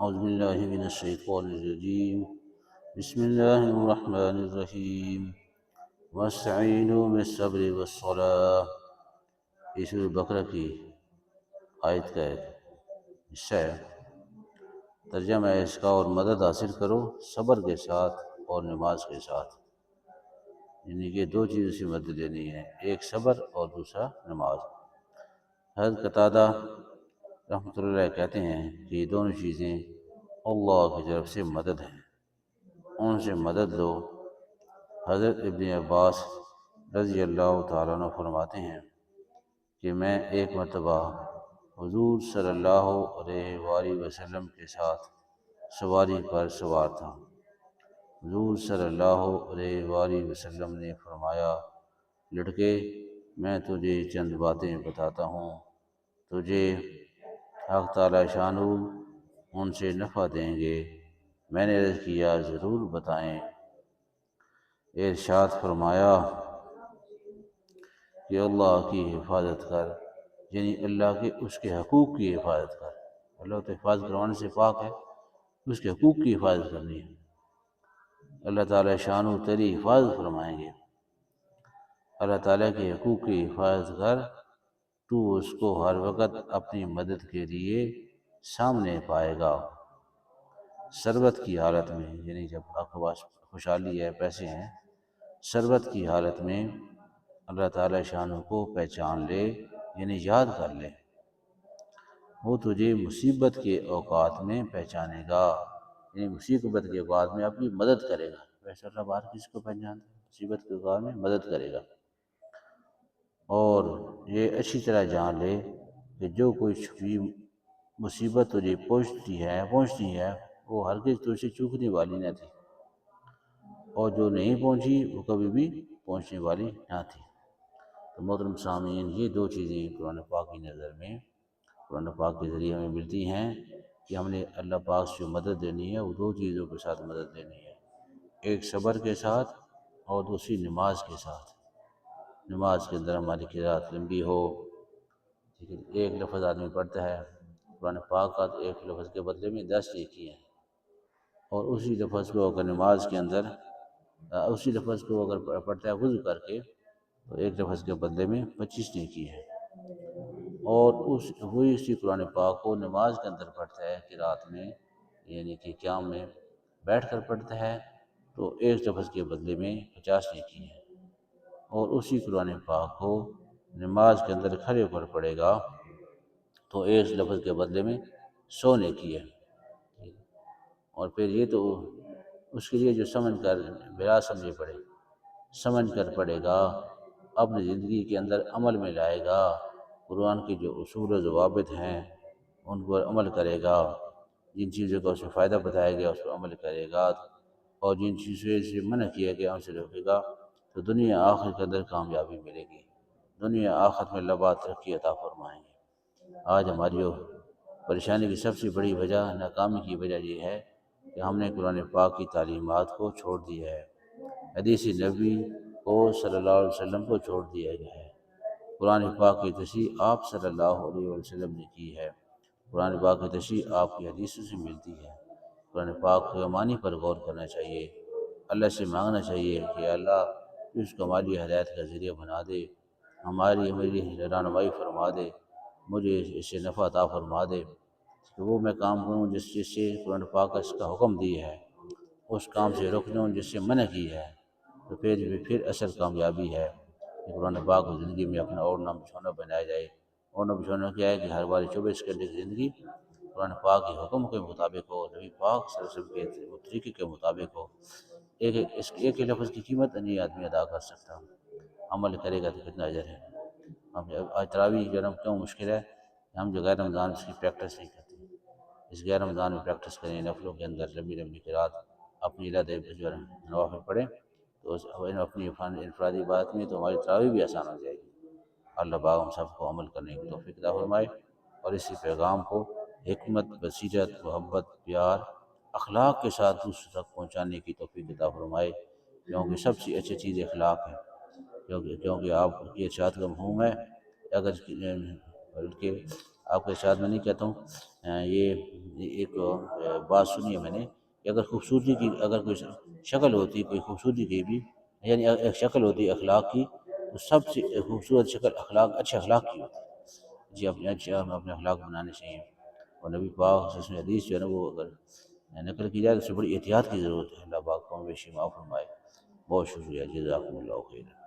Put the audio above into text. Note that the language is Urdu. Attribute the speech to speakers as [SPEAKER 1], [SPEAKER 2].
[SPEAKER 1] أعوذ بالله من الشيطان الرجيم بسم الله الرحمن الرحيم واستعینوا بالصبر والصلاة. یہ سورۃ بقرہ کی آیت کا ایک حصہ ہے. ترجمہ ہے اس کا: اور مدد حاصل کرو صبر کے ساتھ اور نماز کے ساتھ. یعنی کہ دو چیزوں سے مدد لینی ہے، ایک صبر اور دوسرا نماز. حضرت قتادہ رحمۃ اللہ علیہ کہتے ہیں کہ یہ دونوں چیزیں اللہ کی طرف سے مدد ہیں، ان سے مدد لو. حضرت ابن عباس رضی اللہ تعالیٰ عنہ فرماتے ہیں کہ میں ایک مرتبہ حضور صلی اللہ علیہ وآلہ وسلم کے ساتھ سواری پر سوار تھا. حضور صلی اللہ علیہ وآلہ وسلم نے فرمایا: لڑکے، میں تجھے چند باتیں بتاتا ہوں، تجھے حق تعالی شانہ ان سے نفع دیں گے. میں نے عرض کیا: ضرور بتائیں. ارشاد فرمایا کہ اللہ کی حفاظت کر، یعنی اللہ کے اس کے حقوق کی حفاظت کر. اللہ تو حفاظت کروانے سے پاک ہے، اس کے حقوق کی حفاظت کرنی ہے. اللہ تعالیٰ شانہ تیری حفاظت فرمائیں گے. اللہ تعالیٰ کے حقوق کی حفاظت کر، تو اس کو ہر وقت اپنی مدد کے لیے سامنے پائے گا. ثروت کی حالت میں، یعنی جب آپ کے پاس خوشحالی ہے، پیسے ہیں، ثروت کی حالت میں اللہ تعالیٰ شانہ کو پہچان لے، یعنی یاد کر لے. وہ تجھے مصیبت کے اوقات میں پہچانے گا، یعنی مصیبت کے اوقات میں آپ کی مدد کرے گا. ویسے اللہ بار کس کو پہچانتا ہے؟ مصیبت کے اوقات میں مدد کرے گا. اور یہ اچھی طرح جان لے کہ جو کوئی بھی مصیبت تجھے پہنچتی ہے وہ ہرگز تجھ سے چوکنے والی نہ تھی، اور جو نہیں پہنچی وہ کبھی بھی پہنچنے والی نہ تھی. تو محترم سامعین، یہ دو چیزیں قرآن پاک کی نظر میں، قرآن پاک کے ذریعے ہمیں ملتی ہیں کہ ہم نے اللہ پاک سے جو مدد لینی ہے وہ دو چیزوں کے ساتھ مدد لینی ہے، ایک صبر کے ساتھ اور دوسری نماز کے ساتھ. نماز کے اندر ہماری قرات لمبی ہو. ایک لفظ آدمی پڑھتا ہے قرآن پاک کا تو ایک لفظ کے بدلے میں 10 نیکی ہیں، اور اسی لفظ کو اگر نماز کے اندر اسی لفظ کو اگر پڑھتا ہے وضو کر کے تو ایک لفظ کے بدلے میں 25 نیکی ہے. اور وہی اسی قرآن پاک کو نماز کے اندر پڑھتا ہے قرات میں، یعنی کہ قیام میں بیٹھ کر پڑھتا ہے تو ایک لفظ کے بدلے میں 50 نیکی ہے. اور اسی قرآن پاک کو نماز کے اندر کھڑے ہو کر پڑھے گا تو ایک لفظ کے بدلے میں 100 نیکی ہے. اور پھر یہ تو اس کے لیے جو سمجھ کر بلا سمجھے پڑھے، سمجھ کر پڑھے گا، اپنی زندگی کے اندر عمل میں لائے گا، قرآن کی جو اصول و ضوابط ہیں ان پر عمل کرے گا، جن چیزوں کا اسے فائدہ بتایا گیا اس پر عمل کرے گا، اور جن چیزوں سے منع کیا گیا ان سے روکے گا، تو دنیا آخر کے اندر کامیابی ملے گی. دنیا آخر میں اللہ پاک ترقی عطا فرمائیں گے. آج ہماری جو پریشانی کی سب سے بڑی وجہ، ناکامی کی وجہ یہ ہے کہ ہم نے قرآن پاک کی تعلیمات کو چھوڑ دیا ہے، حدیث نبی کو صلی اللہ علیہ وسلم کو چھوڑ دیا گیا ہے. قرآن پاک کی تشریح آپ صلی اللہ علیہ وسلم نے کی ہے، قرآن پاک کی تشریح آپ کی حدیثوں سے ملتی ہے. قرآن پاک کے معنی پر غور کرنا چاہیے، اللہ سے مانگنا چاہیے کہ اللہ اس کو ہماری ہدایت کا ذریعہ بنا دے، میری رہنمائی فرما دے، مجھے اس سے نفع عطا فرما دے کہ وہ میں کام کروں جس چیز سے قرآن پاک کا اس کا حکم دی ہے، اس کام سے رک جاؤں جس سے منع کی ہے، تو پھر اصل کامیابی ہے کہ قرآن پاک کو زندگی میں اپنا اور نہ بچھونا بنایا جائے. اور نہ بچھونا کیا ہے کہ ہر بار 24 گھنٹے کی زندگی قرآن پاک کے حکم کے مطابق ہو، نبی پاک صلی اللہ علیہ وسلم کے طریقے کے مطابق ہو. اس ایک ہی لفظ کی قیمت نہیں آدمی ادا کر سکتا، عمل کرے گا تو کتنا اجر ہے. آج تراویح جو ہے کیوں مشکل ہے کہ ہم جو غیر رمضان اس کی پریکٹس نہیں کرتے. اس غیر رمضان میں پریکٹس کریں، نفلوں کے اندر لمبی لمبی قرات اپنی جو ہے نوافل پڑھیں تو اپنی انفرادی بات میں تو ہماری تراویح بھی آسان ہو جائے گی. اللہ پاک ہم سب کو عمل کرنے کی توفیق عطا فرمائے، اور اسی پیغام کو حکمت، بصیرت، محبت، پیار، اخلاق کے ساتھ دوسروں تک پہنچانے کی توفیق عطا فرمائے، کیونکہ سب سے اچھی چیز اخلاق ہے. کیونکہ آپ کی ارشاد کا مفہوم ہے بلکہ آپ کے ساتھ میں نہیں کہتا ہوں، یہ ایک بات سنی ہے میں نے کہ اگر خوبصورتی کی اگر کوئی شکل ہوتی، کوئی خوبصورتی کی بھی، یعنی ایک شکل ہوتی اخلاق کی، تو سب سے خوبصورت شکل اخلاق، اچھے اخلاق کی ہوتی ہے۔ جی اپنے اچھے ہمیں اپنے اخلاق بنانے چاہیے، اور نبی پاک صلی اللہ علیہ وسلم حدیث جو ہے نا وہ اگر نقل کی جائے تو اس سے بڑی احتیاط کی ضرورت ہے۔ اللہ پاک کو بیشی معاف فرمائے۔ بہت شکریہ، جزاکم اللہ خیر۔